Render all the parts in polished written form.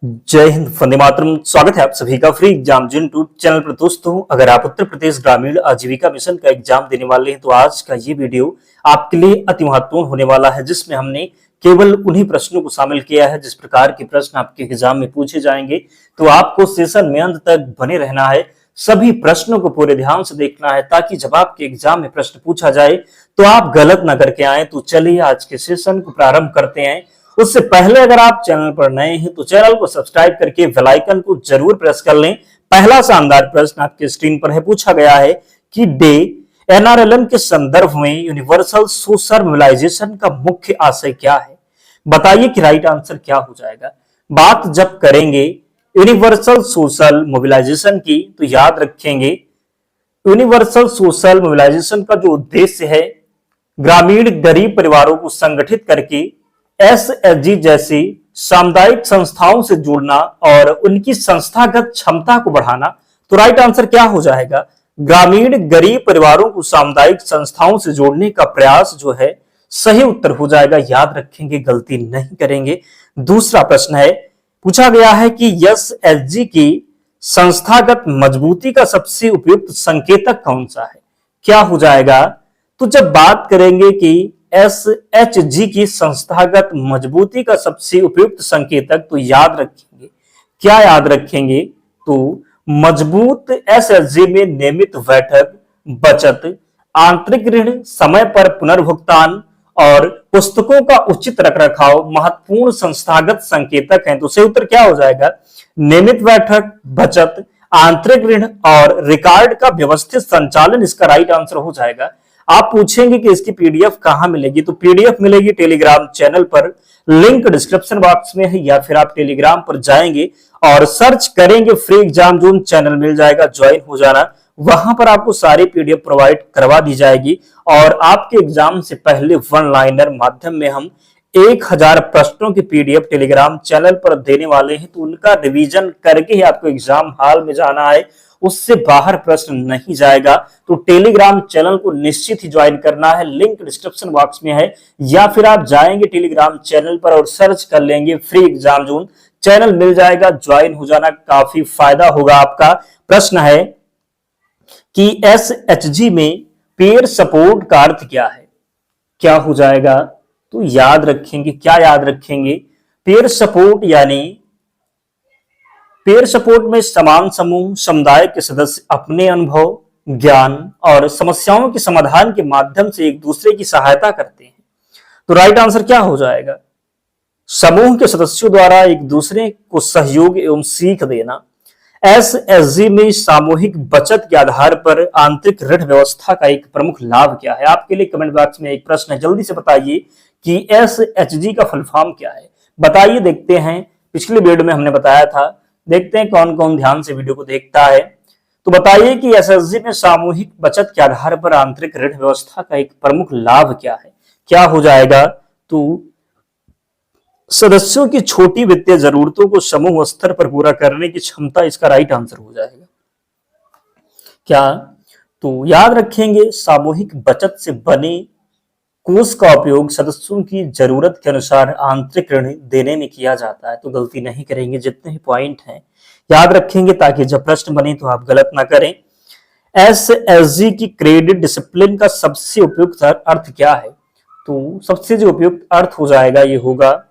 जय हिंद, वंदे मातरम। स्वागत है आप सभी का फ्री एग्जाम यूट्यूब चैनल पर। दोस्तों, अगर आप उत्तर प्रदेश ग्रामीण आजीविका मिशन का एग्जाम देने वाले हैं तो आज का ये वीडियो आपके लिए अति महत्वपूर्ण होने वाला है, जिसमें हमने केवल उन्हीं प्रश्नों को शामिल किया है जिस प्रकार के प्रश्न आपके एग्जाम में पूछे जाएंगे। तो आपको सेशन में अंत तक बने रहना है, सभी प्रश्नों को पूरे ध्यान से देखना है, ताकि जब आपके एग्जाम में प्रश्न पूछा जाए तो आप गलत ना करके आए। तो चलिए आज के सेशन को प्रारंभ करते हैं। उससे पहले अगर आप चैनल पर नए हैं तो चैनल को सब्सक्राइब करके बेल आइकन को जरूर प्रेस कर लें। पहला शानदार प्रश्न आपके स्क्रीन पर है, पूछा गया है कि डे एनआरएलएम के संदर्भ में यूनिवर्सल सोशल मोबिलाइजेशन का मुख्य आशय क्या है? बताइए कि राइट आंसर क्या हो जाएगा। बात जब करेंगे यूनिवर्सल सोशल मोबिलाइजेशन की तो याद रखेंगे यूनिवर्सल सोशल मोबिलाइजेशन का जो उद्देश्य है, ग्रामीण गरीब परिवारों को संगठित करके एसएचजी जैसी सामुदायिक संस्थाओं से जोड़ना और उनकी संस्थागत क्षमता को बढ़ाना। तो राइट आंसर क्या हो जाएगा? ग्रामीण गरीब परिवारों को सामुदायिक संस्थाओं से जोड़ने का प्रयास जो है सही उत्तर हो जाएगा। याद रखेंगे, गलती नहीं करेंगे। दूसरा प्रश्न है, पूछा गया है कि एसएचजी की संस्थागत मजबूती का सबसे उपयुक्त संकेतक कौन सा है? क्या हो जाएगा? तो जब बात करेंगे कि एसएचजी की संस्थागत मजबूती का सबसे उपयुक्त संकेतक, तो याद रखेंगे, क्या याद रखेंगे? तो मजबूत एसएचजी में नियमित बैठक, बचत, आंतरिक ऋण, समय पर पुनर्भुगतान और पुस्तकों का उचित रखरखाव महत्वपूर्ण संस्थागत संकेतक हैं। तो सही उत्तर क्या हो जाएगा? नियमित बैठक, बचत, आंतरिक ऋण और रिकॉर्ड का व्यवस्थित संचालन इसका राइट आंसर हो जाएगा। आप पूछेंगे कि इसकी पीडीएफ कहां मिलेगी? तो पीडीएफ मिलेगी टेलीग्राम चैनल पर, लिंक डिस्क्रिप्शन बॉक्स में है, या फिर आप टेलीग्राम पर जाएंगे और सर्च करेंगे फ्री एग्जाम जोन, चैनल मिल जाएगा, ज्वाइन हो जाना। वहां पर आपको सारी पीडीएफ प्रोवाइड करवा दी जाएगी और आपके एग्जाम से पहले वन लाइनर माध्यम में हम 1000 प्रश्नों की पीडीएफ टेलीग्राम चैनल पर देने वाले हैं। तो उनका रिवीजन करके ही आपको एग्जाम हॉल में जाना है, उससे बाहर प्रश्न नहीं जाएगा। तो टेलीग्राम चैनल को निश्चित ही ज्वाइन करना है, लिंक डिस्क्रिप्शन बॉक्स में है, या फिर आप जाएंगे टेलीग्राम चैनल पर और सर्च कर लेंगे फ्री एग्जाम जोन, चैनल मिल जाएगा, ज्वाइन हो जाना, काफी फायदा होगा आपका। प्रश्न है कि एसएचजी में पेयर सपोर्ट का अर्थ क्या है? क्या हो जाएगा? तो याद रखेंगे, क्या याद रखेंगे? पेयर सपोर्ट यानी पेयर सपोर्ट में समान समूह समुदाय के सदस्य अपने अनुभव, ज्ञान और समस्याओं के समाधान के माध्यम से एक दूसरे की सहायता करते हैं। तो राइट आंसर क्या हो जाएगा? समूह के सदस्यों द्वारा एक दूसरे को सहयोग एवं सीख देना। एसएचजी में सामूहिक बचत के आधार पर आंतरिक ऋण व्यवस्था का एक प्रमुख लाभ क्या है? आपके लिए कमेंट बॉक्स में एक प्रश्न है, जल्दी से बताइए कि एसएचजी का फुल फॉर्म क्या है? बताइए, देखते हैं। पिछले वीडियो में हमने बताया था, देखते हैं कौन कौन ध्यान से वीडियो को देखता है। तो बताइए कि एसएचजी में सामूहिक बचत के आधार पर आंतरिक ऋण व्यवस्था का एक प्रमुख लाभ क्या है? क्या हो जाएगा? तो सदस्यों की छोटी वित्तीय जरूरतों को समूह स्तर पर पूरा करने की क्षमता इसका राइट आंसर हो जाएगा। क्या? तो याद रखेंगे, सामूहिक बचत से बने कोष का उपयोग सदस्यों की जरूरत के अनुसार आंतरिक ऋण देने में किया जाता है। तो गलती नहीं करेंगे, जितने भी पॉइंट हैं याद रखेंगे, ताकि जब प्रश्न बने तो आप गलत ना करें। एसएचजी की क्रेडिट डिसिप्लिन का सबसे उपयुक्त अर्थ क्या है? तो सबसे जो उपयुक्त अर्थ हो जाएगा ये होगा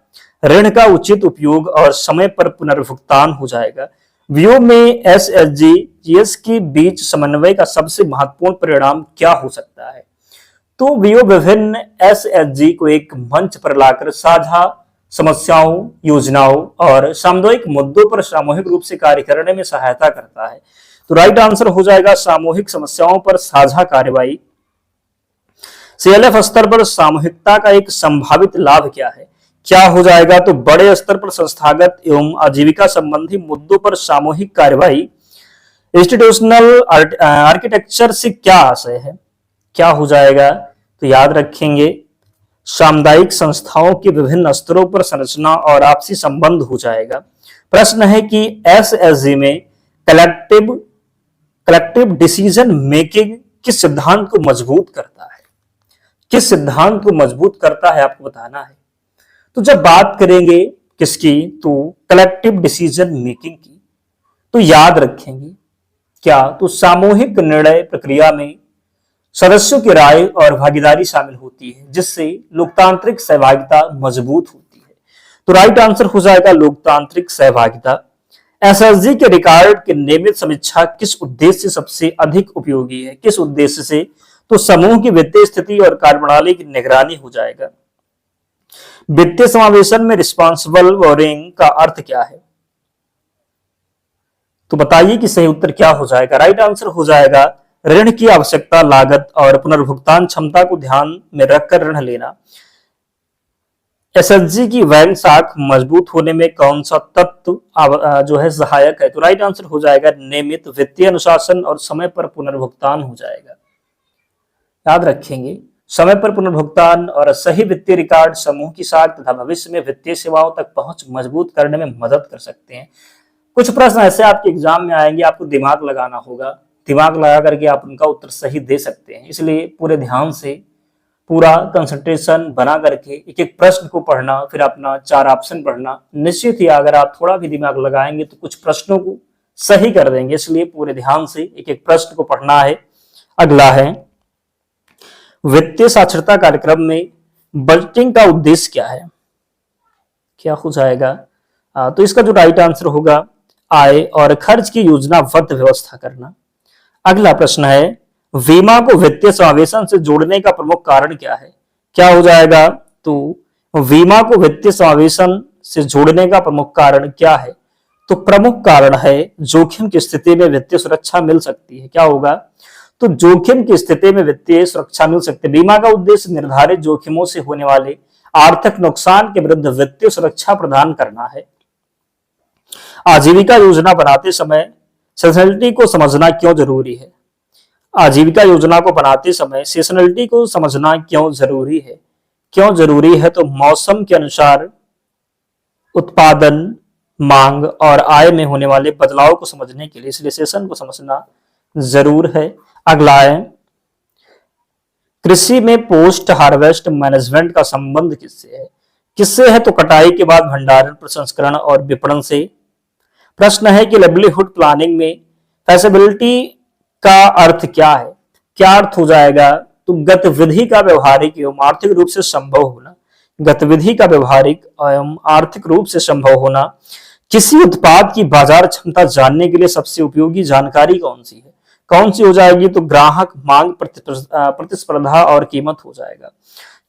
ऋण का उचित उपयोग और समय पर पुनर्भुगतान हो जाएगा। व्यू में एसएचजी जीएस के बीच समन्वय का सबसे महत्वपूर्ण परिणाम क्या हो सकता है? तो व्यू विभिन्न एसएचजी को एक मंच पर लाकर साझा समस्याओं, योजनाओं और सामुदायिक मुद्दों पर सामूहिक रूप से कार्य करने में सहायता करता है। तो राइट आंसर हो जाएगा सामूहिक समस्याओं पर साझा कार्रवाई। सीएलएफ स्तर पर सामूहिकता का एक संभावित लाभ क्या है? क्या हो जाएगा? तो बड़े स्तर पर संस्थागत एवं आजीविका संबंधी मुद्दों पर सामूहिक कार्रवाई। इंस्टीट्यूशनल आर्किटेक्चर से क्या आशय है? क्या हो जाएगा? तो याद रखेंगे, सामुदायिक संस्थाओं के विभिन्न स्तरों पर संरचना और आपसी संबंध हो जाएगा। प्रश्न है कि एसएचजी में कलेक्टिव डिसीजन मेकिंग किस सिद्धांत को मजबूत करता है? किस सिद्धांत को मजबूत करता है आपको बताना है। तो जब बात करेंगे किसकी? तो कलेक्टिव डिसीजन मेकिंग की। तो याद रखेंगे क्या? तो सामूहिक निर्णय प्रक्रिया में सदस्यों की राय और भागीदारी शामिल होती है, जिससे लोकतांत्रिक सहभागिता मजबूत होती है। तो राइट आंसर हो जाएगा लोकतांत्रिक सहभागिता। एसएसजी के रिकॉर्ड की नियमित समीक्षा किस उद्देश्य से सबसे अधिक उपयोगी है? किस उद्देश्य से? तो समूह की वित्तीय स्थिति और कार्यप्रणाली की निगरानी हो जाएगा। वित्तीय समावेशन में रिस्पॉन्सिबल बोरिंग का अर्थ क्या है? तो बताइए कि सही उत्तर क्या हो जाएगा। राइट आंसर हो जाएगा ऋण की आवश्यकता, लागत और पुनर्भुगतान क्षमता को ध्यान में रखकर ऋण लेना। एसएचजी की वैन शाख मजबूत होने में कौन सा तत्व जो है सहायक है? तो राइट आंसर हो जाएगा नियमित वित्तीय अनुशासन और समय पर पुनर्भुगतान हो जाएगा। याद रखेंगे समय पर पुनर्भुगतान और सही वित्तीय रिकॉर्ड समूह की साख तथा भविष्य में वित्तीय सेवाओं तक पहुंच मजबूत करने में मदद कर सकते हैं। कुछ प्रश्न ऐसे आपके एग्जाम में आएंगे, आपको दिमाग लगाना होगा, दिमाग लगा करके आप उनका उत्तर सही दे सकते हैं। इसलिए पूरे ध्यान से पूरा कंसंट्रेशन बना करके एक एक प्रश्न को पढ़ना, फिर अपना 4 ऑप्शन पढ़ना। निश्चित ही अगर आप थोड़ा भी दिमाग लगाएंगे तो कुछ प्रश्नों को सही कर देंगे। इसलिए पूरे ध्यान से एक एक प्रश्न को पढ़ना है। अगला है वित्तीय साक्षरता कार्यक्रम में बजटिंग का उद्देश्य क्या है? क्या हो जाएगा? तो इसका जो राइट आंसर होगा आय और खर्च की योजनाबद्ध व्यवस्था करना। अगला प्रश्न है बीमा को वित्तीय समावेशन से जोड़ने का प्रमुख कारण क्या है? क्या हो जाएगा? तो बीमा को वित्तीय समावेशन से जोड़ने का प्रमुख कारण क्या है? तो प्रमुख कारण है जोखिम की स्थिति में वित्तीय सुरक्षा मिल सकती है। क्या होगा? तो जोखिम की स्थिति में वित्तीय सुरक्षा मिल सकती है। बीमा का उद्देश्य निर्धारित जोखिमों से होने वाले आर्थिक नुकसान के विरुद्ध वित्तीय सुरक्षा प्रदान करना है। आजीविका योजना बनाते समय सीजनलिटी को समझना क्यों जरूरी है? आजीविका योजना को बनाते समय सीजनलिटी को समझना क्यों जरूरी है? क्यों जरूरी है? तो मौसम के अनुसार उत्पादन, मांग और आय में होने वाले बदलाव को समझने के लिए इसलिए सेशन को समझना जरूर है। अगला है कृषि में पोस्ट हार्वेस्ट मैनेजमेंट का संबंध किससे है? किससे है? तो कटाई के बाद भंडारण, प्रसंस्करण और विपणन से। प्रश्न है कि लाइवलीहुड प्लानिंग में फैसिबिलिटी का अर्थ क्या है? क्या अर्थ हो जाएगा? तो गतिविधि का व्यवहारिक एवं आर्थिक रूप से संभव होना। गतिविधि का व्यवहारिक एवं आर्थिक रूप से संभव होना। किसी उत्पाद की बाजार क्षमता जानने के लिए सबसे उपयोगी जानकारी कौन सी है? कौन सी हो जाएगी? तो ग्राहक मांग, प्रतिस्पर्धा और कीमत हो जाएगा।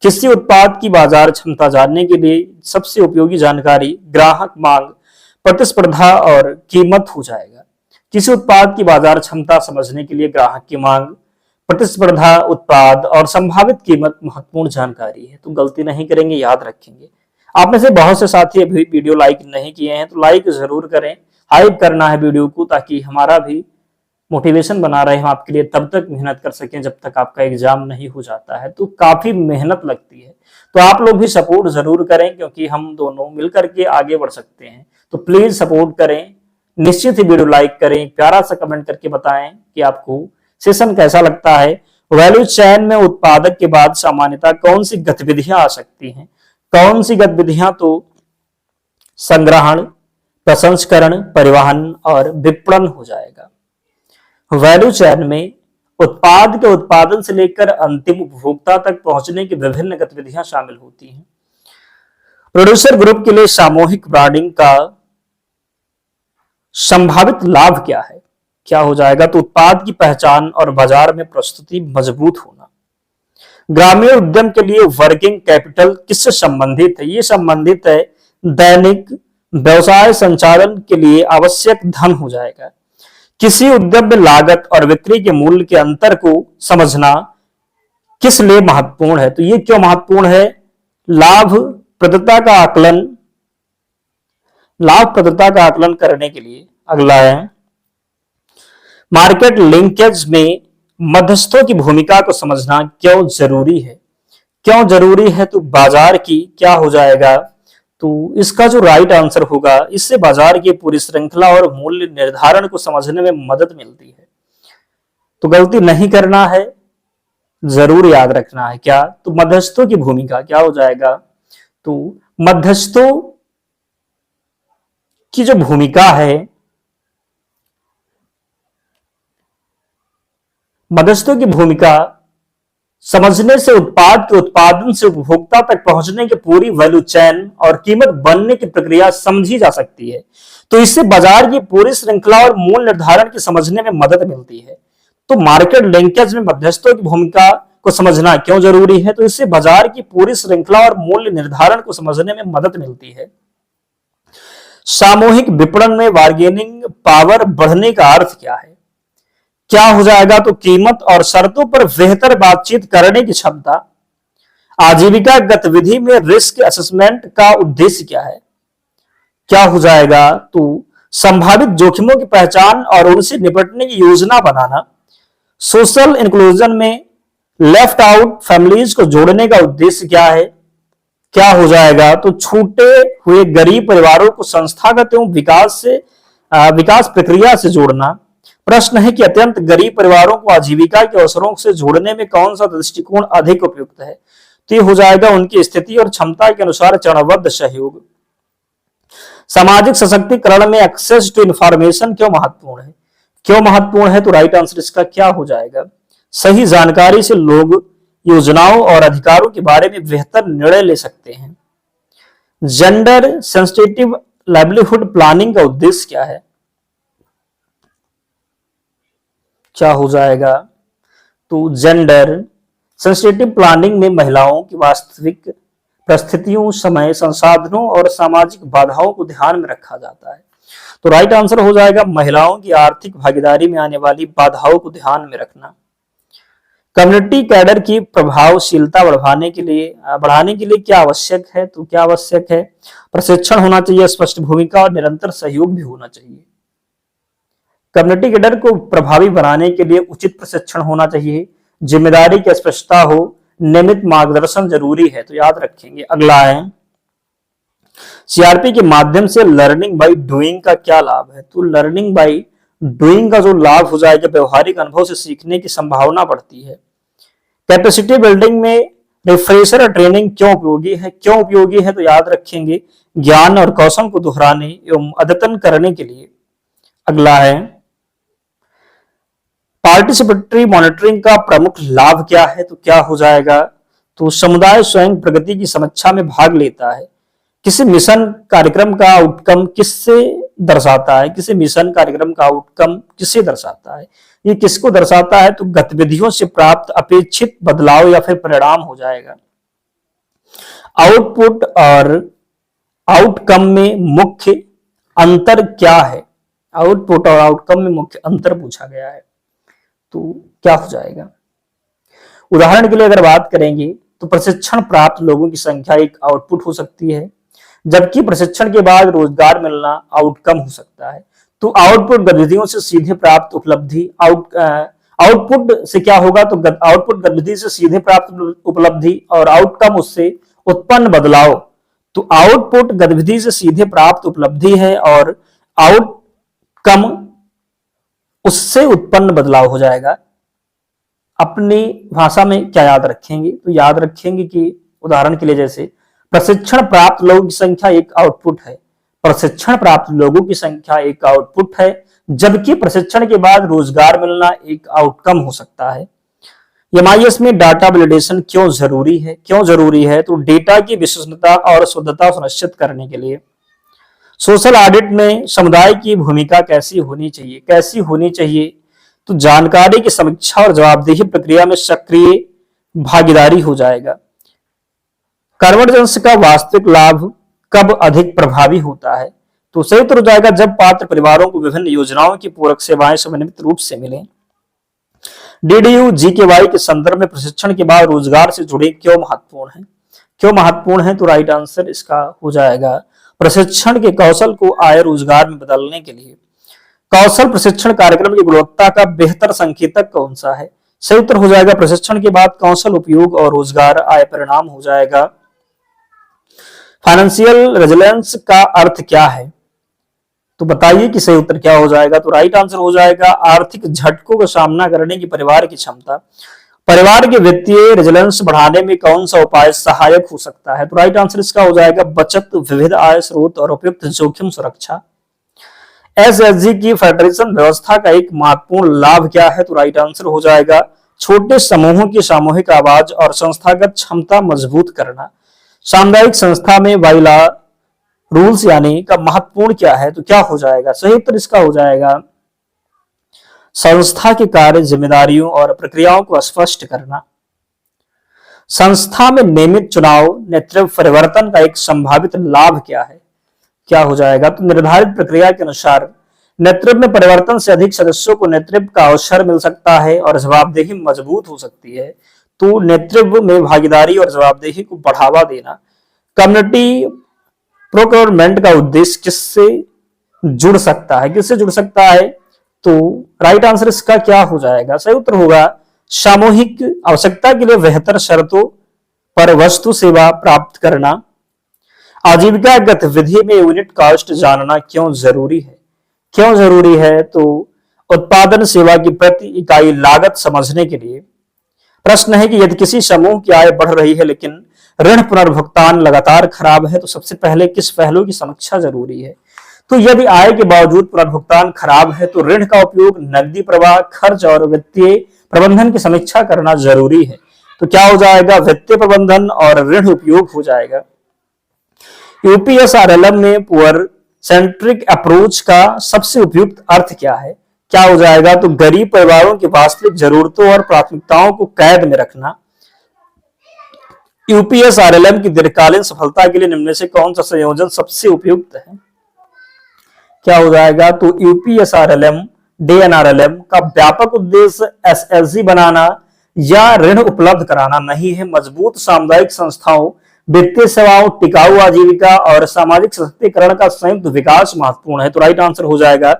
किसी उत्पाद की बाजार क्षमता जानने के लिए सबसे उपयोगी जानकारी ग्राहक मांग, प्रतिस्पर्धा और कीमत हो जाएगा। किसी उत्पाद की बाजार क्षमता समझने के लिए ग्राहक की मांग, प्रतिस्पर्धा, उत्पाद और संभावित कीमत महत्वपूर्ण जानकारी है। तो गलती नहीं करेंगे, याद रखेंगे। आप में से बहुत से साथी अभी वीडियो लाइक नहीं किए हैं तो लाइक जरूर करें। हाइप करना है वीडियो को ताकि हमारा भी मोटिवेशन बना रहे, हम आपके लिए तब तक मेहनत कर सकें जब तक आपका एग्जाम नहीं हो जाता है। तो काफी मेहनत लगती है, तो आप लोग भी सपोर्ट जरूर करें क्योंकि हम दोनों मिलकर के आगे बढ़ सकते हैं। तो प्लीज सपोर्ट करें, निश्चित ही वीडियो लाइक करें, प्यारा सा कमेंट करके बताएं कि आपको सेशन कैसा लगता है। वैल्यू चेन में उत्पादक के बाद सामान्यतः कौन सी गतिविधियां आ सकती हैं? कौन सी गतिविधियां? तो संग्रहण, प्रसंस्करण, परिवहन और विपणन हो जाएगा। वैल्यू चेन में उत्पाद के उत्पादन से लेकर अंतिम उपभोक्ता तक पहुंचने की विभिन्न गतिविधियां शामिल होती हैं। प्रोड्यूसर ग्रुप के लिए सामूहिक ब्रांडिंग का संभावित लाभ क्या है? क्या हो जाएगा? तो उत्पाद की पहचान और बाजार में प्रस्तुति मजबूत होना। ग्रामीण उद्यम के लिए वर्किंग कैपिटल किससे संबंधित है? ये संबंधित है दैनिक व्यवसाय संचालन के लिए आवश्यक धन हो जाएगा। किसी उद्यम में लागत और बिक्री के मूल्य के अंतर को समझना किस लिए महत्वपूर्ण है? तो ये क्यों महत्वपूर्ण है? लाभप्रदता का आकलन करने के लिए। अगला है मार्केट लिंकेज में मध्यस्थों की भूमिका को समझना क्यों जरूरी है? क्यों जरूरी है? तो बाजार की क्या हो जाएगा? तो इसका जो राइट आंसर होगा, इससे बाजार की पूरी श्रृंखला और मूल्य निर्धारण को समझने में मदद मिलती है। तो गलती नहीं करना है, जरूर याद रखना है। क्या? तो मध्यस्थों की भूमिका क्या हो जाएगा? तो मध्यस्थों की जो भूमिका है, मध्यस्थों की भूमिका समझने से उत्पाद के उत्पादन से उपभोक्ता तक पहुंचने की पूरी वैल्यू चेन और कीमत बनने की प्रक्रिया समझी जा सकती है। तो इससे बाजार की पूरी श्रृंखला और मूल्य निर्धारण की समझने में मदद मिलती है। तो मार्केट लिंकेज में मध्यस्थों की भूमिका को समझना क्यों जरूरी है? तो इससे बाजार की पूरी श्रृंखला और मूल्य निर्धारण को समझने में मदद मिलती है। सामूहिक विपणन में बार्गेनिंग पावर बढ़ने का अर्थ क्या है? क्या हो जाएगा? तो कीमत और शर्तों पर बेहतर बातचीत करने की क्षमता। आजीविका गतिविधि में रिस्क असेसमेंट का उद्देश्य क्या है? क्या हो जाएगा? तो संभावित जोखिमों की पहचान और उनसे निपटने की योजना बनाना। सोशल इंक्लूजन में लेफ्ट आउट फैमिलीज को जोड़ने का उद्देश्य क्या है? क्या हो जाएगा? तो छूटे हुए गरीब परिवारों को संस्थागत एवं विकास प्रक्रिया से जोड़ना। प्रश्न है कि अत्यंत गरीब परिवारों को आजीविका के अवसरों से जोड़ने में कौन सा दृष्टिकोण अधिक उपयुक्त है? तो ये हो जाएगा उनकी स्थिति और क्षमता के अनुसार चरणबद्ध सहयोग। सामाजिक सशक्तिकरण में एक्सेस टू इंफॉर्मेशन क्यों महत्वपूर्ण है? क्यों महत्वपूर्ण है? तो राइट आंसर इसका क्या हो जाएगा? सही जानकारी से लोग योजनाओं और अधिकारों के बारे में बेहतर निर्णय ले सकते हैं। जेंडर सेंसिटिव लाइवलीहुड प्लानिंग का उद्देश्य क्या है? क्या हो जाएगा? तो जेंडर सेंसिटिव प्लानिंग में महिलाओं की वास्तविक परिस्थितियों, समय, संसाधनों और सामाजिक बाधाओं को ध्यान में रखा जाता है। तो राइट आंसर हो जाएगा महिलाओं की आर्थिक भागीदारी में आने वाली बाधाओं को ध्यान में रखना। कम्युनिटी कैडर की प्रभावशीलता बढ़ाने के लिए क्या आवश्यक है? तो क्या आवश्यक है? प्रशिक्षण होना चाहिए, स्पष्ट भूमिका और निरंतर सहयोग भी होना चाहिए। कम्युनिटी कैडर को प्रभावी बनाने के लिए उचित प्रशिक्षण होना चाहिए, जिम्मेदारी की स्पष्टता हो, नियमित मार्गदर्शन जरूरी है। तो याद रखेंगे। अगला है सीआरपी के माध्यम से लर्निंग बाय डूइंग का क्या लाभ है? तो लर्निंग बाय डूइंग का जो लाभ हो जाएगा, व्यवहारिक अनुभव से सीखने की संभावना बढ़ती है। कैपेसिटी बिल्डिंग में रिफ्रेशर ट्रेनिंग क्यों उपयोगी है? क्यों उपयोगी है? तो याद रखेंगे ज्ञान और कौशल को दोहराने एवं अद्यतन करने के लिए। अगला है पार्टिसिपेटरी मॉनिटरिंग का प्रमुख लाभ क्या है? तो क्या हो जाएगा? तो समुदाय स्वयं प्रगति की समीक्षा में भाग लेता है। किसी मिशन कार्यक्रम का आउटकम किससे दर्शाता है? किसी मिशन कार्यक्रम का आउटकम किससे दर्शाता है? ये किसको दर्शाता है? तो गतिविधियों से प्राप्त अपेक्षित बदलाव या फिर परिणाम हो जाएगा। आउटपुट और आउटकम में मुख्य अंतर क्या है? आउटपुट और आउटकम में मुख्य अंतर पूछा गया है। तो क्या हो जाएगा? उदाहरण के लिए अगर बात करेंगे तो प्रशिक्षण प्राप्त लोगों की संख्या एक आउटपुट हो सकती है, जबकि प्रशिक्षण के बाद रोजगार मिलना आउटकम हो सकता है। तो आउटपुट गतिविधियों से सीधे प्राप्त उपलब्धि, आउटपुट से क्या होगा? तो आउटपुट गतिविधि से सीधे प्राप्त उपलब्धि और आउटकम उससे उत्पन्न बदलाव। तो आउटपुट गतिविधि से सीधे प्राप्त उपलब्धि है और आउटकम उससे उत्पन्न बदलाव हो जाएगा। अपनी भाषा में क्या याद रखेंगे? तो याद रखेंगे कि उदाहरण के लिए जैसे प्रशिक्षण प्राप्त लोगों की संख्या एक आउटपुट है, प्रशिक्षण प्राप्त लोगों की संख्या एक आउटपुट है, जबकि प्रशिक्षण के बाद रोजगार मिलना एक आउटकम हो सकता है। एमआईएस में डाटा वैलिडेशन क्यों जरूरी है? क्यों जरूरी है? तो डेटा की विश्वसनीयता और शुद्धता सुनिश्चित करने के लिए। सोशल ऑडिट में समुदाय की भूमिका कैसी होनी चाहिए? कैसी होनी चाहिए? तो जानकारी की समीक्षा और जवाबदेही प्रक्रिया में सक्रिय भागीदारी हो जाएगा। कन्वर्जेंस का वास्तविक लाभ कब अधिक प्रभावी होता है? तो सही उत्तर हो जाएगा जब पात्र परिवारों को विभिन्न योजनाओं की पूरक सेवाएं समन्वित रूप से मिलें। डीडीयू जीकेवाई के संदर्भ में प्रशिक्षण के बाद रोजगार से जुड़े क्यों महत्वपूर्ण है? क्यों महत्वपूर्ण है? तो राइट आंसर इसका हो जाएगा प्रशिक्षण के कौशल को आय रोजगार में बदलने के लिए। कौशल प्रशिक्षण कार्यक्रम की गुणवत्ता का बेहतर संकेतक कौन सा है? सही उत्तर हो जाएगा प्रशिक्षण के बाद कौशल उपयोग और रोजगार आय परिणाम हो जाएगा। फाइनेंशियल रेजिलियंस का अर्थ क्या है? तो बताइए कि सही उत्तर क्या हो जाएगा? तो राइट आंसर हो जाएगा आर्थिक झटकों का सामना करने की परिवार की क्षमता। परिवार के वित्तीय रेजिलियंस बढ़ाने में कौन सा उपाय सहायक हो सकता है? तो राइट आंसर इसका हो जाएगा बचत, विविध आय स्रोत और उपयुक्त जोखिम सुरक्षा। एसएचजी की फेडरेशन व्यवस्था का एक महत्वपूर्ण लाभ क्या है? तो राइट आंसर हो जाएगा छोटे समूहों की सामूहिक आवाज और संस्थागत क्षमता मजबूत करना। सामुदायिक संस्था में बाइला रूल्स यानी का महत्वपूर्ण क्या है? तो क्या हो जाएगा? सही उत्तर इसका हो जाएगा संस्था के कार्य, जिम्मेदारियों और प्रक्रियाओं को स्पष्ट करना। संस्था में नियमित चुनाव नेतृत्व परिवर्तन का एक संभावित लाभ क्या है? क्या हो जाएगा? तो निर्धारित प्रक्रिया के अनुसार नेतृत्व में परिवर्तन से अधिक सदस्यों को नेतृत्व का अवसर मिल सकता है और जवाबदेही मजबूत हो सकती है। तो नेतृत्व में भागीदारी और जवाबदेही को बढ़ावा देना। कम्युनिटी प्रोक्योरमेंट का उद्देश्य किससे जुड़ सकता है? किससे जुड़ सकता है? तो राइट आंसर इसका क्या हो जाएगा? सही उत्तर होगा सामूहिक आवश्यकता के लिए बेहतर शर्तों पर वस्तु सेवा प्राप्त करना। आजीविका गतिविधि में यूनिट कॉस्ट जानना क्यों जरूरी है? क्यों जरूरी है? तो उत्पादन सेवा की प्रति इकाई लागत समझने के लिए। प्रश्न है कि यदि किसी समूह की आय बढ़ रही है लेकिन ऋण पुनर्भुगतान लगातार खराब है तो सबसे पहले किस पहलू की समीक्षा जरूरी है? तो यदि आय के बावजूद पुनर्भुगतान खराब है तो ऋण का उपयोग, नकदी प्रवाह, खर्च और वित्तीय प्रबंधन की समीक्षा करना जरूरी है। तो क्या हो जाएगा? वित्तीय प्रबंधन और ऋण उपयोग हो जाएगा। यूपीएसआरएलएम में पुअर सेंट्रिक अप्रोच का सबसे उपयुक्त अर्थ क्या है? क्या हो जाएगा? तो गरीब परिवारों की वास्तविक जरूरतों और प्राथमिकताओं को कैद में रखना। यूपीएसआरएलएम की दीर्घकालीन सफलता के लिए निम्न में से कौन सा संयोजन सबसे उपयुक्त है? क्या हो जाएगा? तो यूपीएसआरएलएम डीएनआरएलएम का व्यापक उद्देश्य एसएचजी बनाना या ऋण उपलब्ध कराना नहीं है। मजबूत सामुदायिक संस्थाओं, वित्तीय सेवाओं, टिकाऊ आजीविका और सामाजिक सशक्तिकरण का संयुक्त विकास महत्वपूर्ण है। तो राइट आंसर हो जाएगा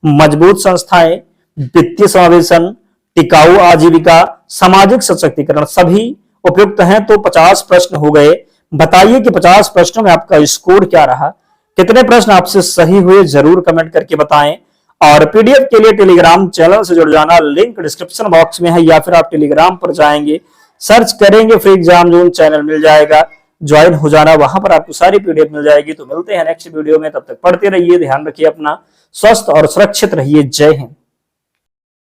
मजबूत संस्थाएं, वित्तीय समावेशन, टिकाऊ आजीविका, सामाजिक सशक्तिकरण सभी उपयुक्त हैं। तो 50 प्रश्न हो गए। बताइए कि 50 प्रश्नों में आपका स्कोर क्या रहा? कितने प्रश्न आपसे सही हुए जरूर कमेंट करके बताएं। और पीडीएफ के लिए टेलीग्राम चैनल से जुड़ जाना, लिंक डिस्क्रिप्शन बॉक्स में है या फिर आप टेलीग्राम पर जाएंगे, सर्च करेंगे फ्री एग्जाम जोन, चैनल मिल जाएगा, ज्वाइन हो जाना, वहां पर आपको सारी पीडीएफ मिल जाएगी। तो मिलते हैं नेक्स्ट वीडियो में, तब तक पढ़ते रहिए, ध्यान रखिए अपना, स्वस्थ और सुरक्षित रहिए। जय हिंद।